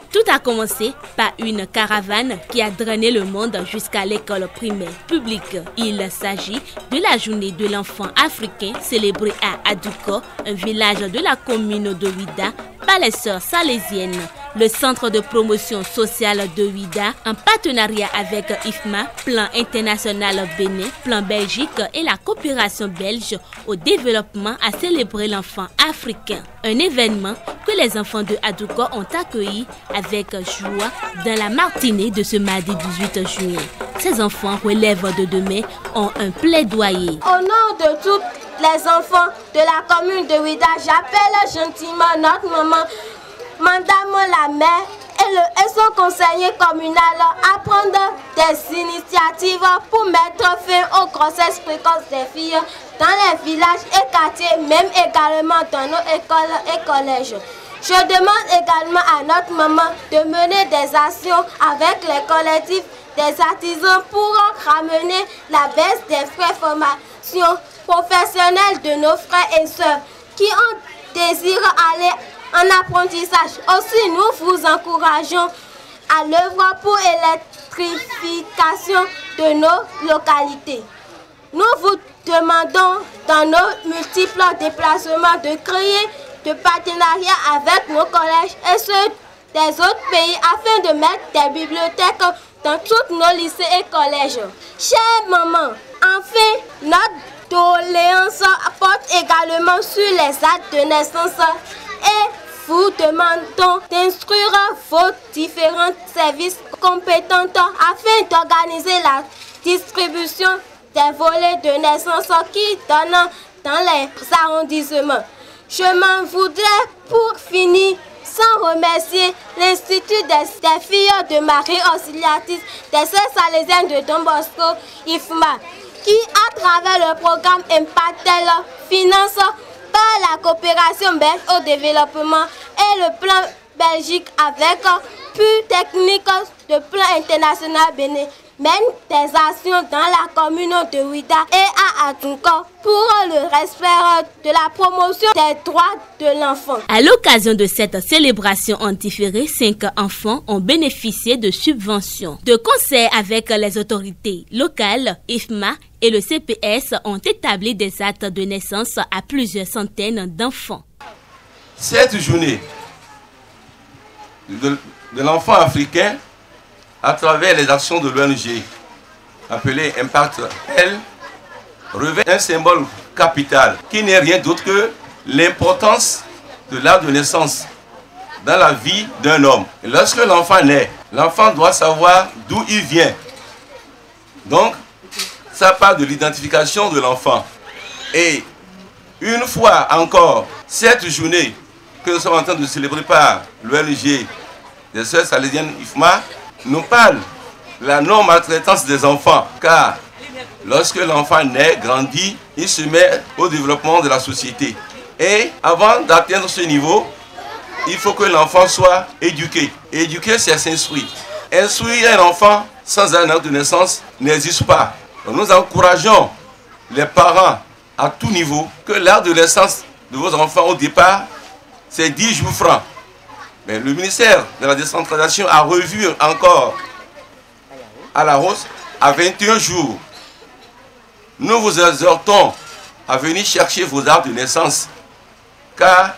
Tout a commencé par une caravane qui a drainé le monde jusqu'à l'école primaire publique. Il s'agit de la journée de l'enfant africain célébrée à Adouko, un village de la commune de Ouida, par les sœurs salésiennes. Le centre de promotion sociale de Ouida, en partenariat avec IFMA, Plan International Bénin, Plan Belgique et la coopération belge au développement, a célébré l'enfant africain. Un événement que les enfants de Adouko ont accueilli avec joie dans la matinée de ce mardi 18 juillet. Ces enfants relèvent de demain ont un plaidoyer. Au nom de tous les enfants de la commune de Ouida, j'appelle gentiment notre maman, Madame la maire et son conseiller communal à prendre des initiatives pour mettre fin aux grossesses précoces des filles dans les villages et quartiers, même également dans nos écoles et collèges. Je demande également à notre maman de mener des actions avec les collectifs des artisans pour ramener la baisse des frais de formation professionnelle de nos frères et sœurs qui ont désiré aller en apprentissage. Aussi, nous vous encourageons à l'œuvre pour l'électrification de nos localités. Nous vous demandons dans nos multiples déplacements de créer de partenariats avec nos collèges et ceux des autres pays afin de mettre des bibliothèques dans tous nos lycées et collèges. Chère maman, enfin, notre doléance porte également sur les actes de naissance et vous demandons d'instruire vos différents services compétents afin d'organiser la distribution des volets de naissance qui donnent dans les arrondissements. Je m'en voudrais pour finir sans remercier l'Institut des filles de Marie Auxiliatrice des Sœurs Salésiennes de Don Bosco, IFMA, qui à travers le programme Impactel finance par la coopération belge au développement et le plan Belgique avec plus technique de plan international Bénin, mène des actions dans la commune de Ouida et à Adouko pour le respect de la promotion des droits de l'enfant. À l'occasion de cette célébration en différé, 5 enfants ont bénéficié de subventions. De concert avec les autorités locales, IFMA et le CPS ont établi des actes de naissance à plusieurs centaines d'enfants. Cette journée de l'enfant africain, à travers les actions de l'ONG appelée Impact, elle revêt un symbole capital qui n'est rien d'autre que l'importance de l'acte de naissance dans la vie d'un homme. Et lorsque l'enfant naît, l'enfant doit savoir d'où il vient. Donc, ça part de l'identification de l'enfant. Et une fois encore, cette journée que nous sommes en train de célébrer par l'ONG des Sœurs Salésiennes IFMA, nous parle de la non-maltraitance des enfants, car lorsque l'enfant naît, grandit, il se met au développement de la société. Et avant d'atteindre ce niveau, il faut que l'enfant soit éduqué. Éduquer, c'est s'instruire. Instruire un enfant sans un acte de naissance n'existe pas. Donc nous encourageons les parents à tout niveau que l'acte de naissance de vos enfants au départ, c'est 10 jours francs. Mais le ministère de la décentralisation a revu encore à la hausse à 21 jours. Nous vous exhortons à venir chercher vos actes de naissance, car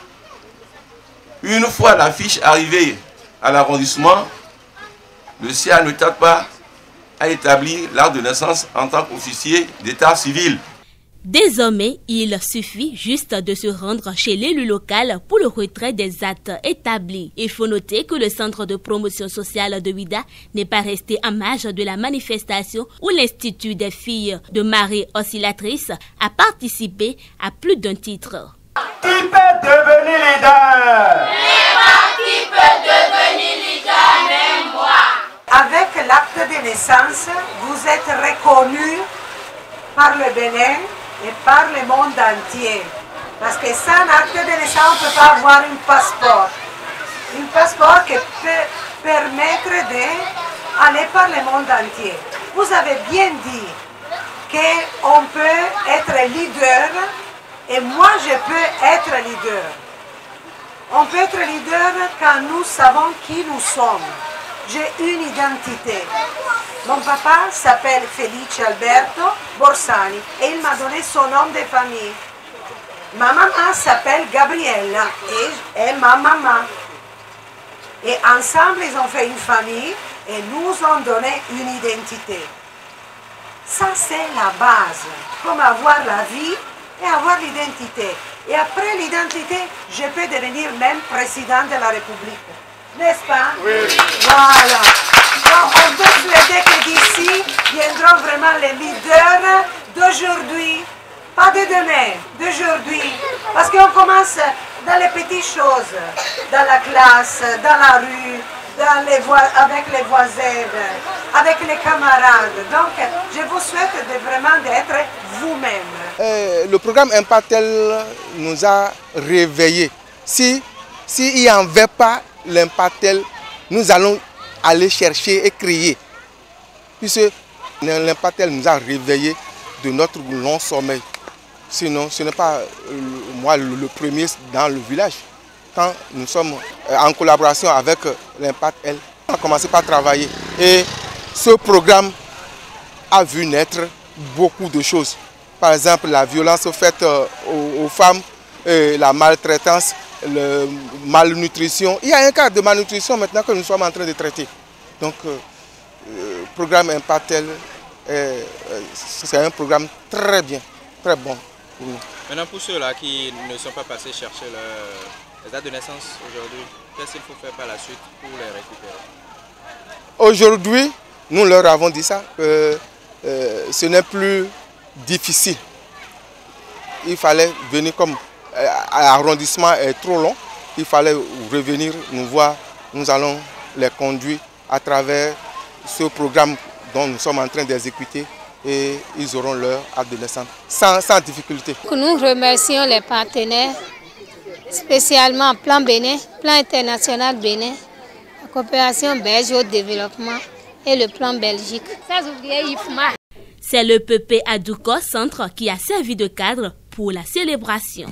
une fois la fiche arrivée à l'arrondissement, le CA ne tarde pas à établir l'acte de naissance en tant qu'officier d'état civil. Désormais, il suffit juste de se rendre chez l'élu local pour le retrait des actes établis. Il faut noter que le centre de promotion sociale de Ouida n'est pas resté en marge de la manifestation où l'Institut des filles de Marie Auxiliatrice a participé à plus d'un titre. Qui peut devenir leader? naissance, vous êtes reconnus par le Bénin et par le monde entier. Parce que sans acte de naissance, on ne peut pas avoir un passeport. Un passeport qui peut permettre d'aller par le monde entier. Vous avez bien dit qu'on peut être leader et moi je peux être leader. On peut être leader quand nous savons qui nous sommes. J'ai une identité. Mon papa s'appelle Felice Alberto Borsani et il m'a donné son nom de famille. Ma maman s'appelle Gabriella et est ma maman. Et ensemble, ils ont fait une famille et nous ont donné une identité. Ça, c'est la base. Comme avoir la vie et avoir l'identité. Et après l'identité, je peux devenir même président de la République. N'est-ce pas? Oui. Voilà. Donc, on peut souhaiter que d'ici viendront vraiment les leaders d'aujourd'hui. Pas de demain, d'aujourd'hui. Parce qu'on commence dans les petites choses, dans la classe, dans la rue, avec les voisins, avec les camarades. Donc, je vous souhaite vraiment d'être vous-même. Le programme Impactel nous a réveillés. S'il n'y en avait pas l'Impactel, nous allons aller chercher et crier. Puisque l'Impactel nous a réveillés de notre long sommeil. Sinon, ce n'est pas moi le premier dans le village. Quand nous sommes en collaboration avec l'Impact-L, on a commencé par travailler. Et ce programme a vu naître beaucoup de choses. Par exemple, la violence faite aux femmes, la maltraitance, la malnutrition. Il y a un cas de malnutrition maintenant que nous sommes en train de traiter. Donc, le programme Impact-L, c'est un programme très bien, très bon. Maintenant, pour ceux-là qui ne sont pas passés chercher les dates de naissance aujourd'hui, qu'est-ce qu'il faut faire par la suite pour les récupérer? Aujourd'hui, nous leur avons dit ça, que ce n'est plus difficile. Il fallait venir comme l'arrondissement est trop long, il fallait revenir nous voir, nous allons les conduire à travers ce programme dont nous sommes en train d'exécuter. Et ils auront leur acte de naissance sans difficulté. Nous remercions les partenaires, spécialement Plan Bénin, Plan International Bénin, la coopération belge au développement et le Plan Belgique. C'est le PP Adouko Centre qui a servi de cadre pour la célébration.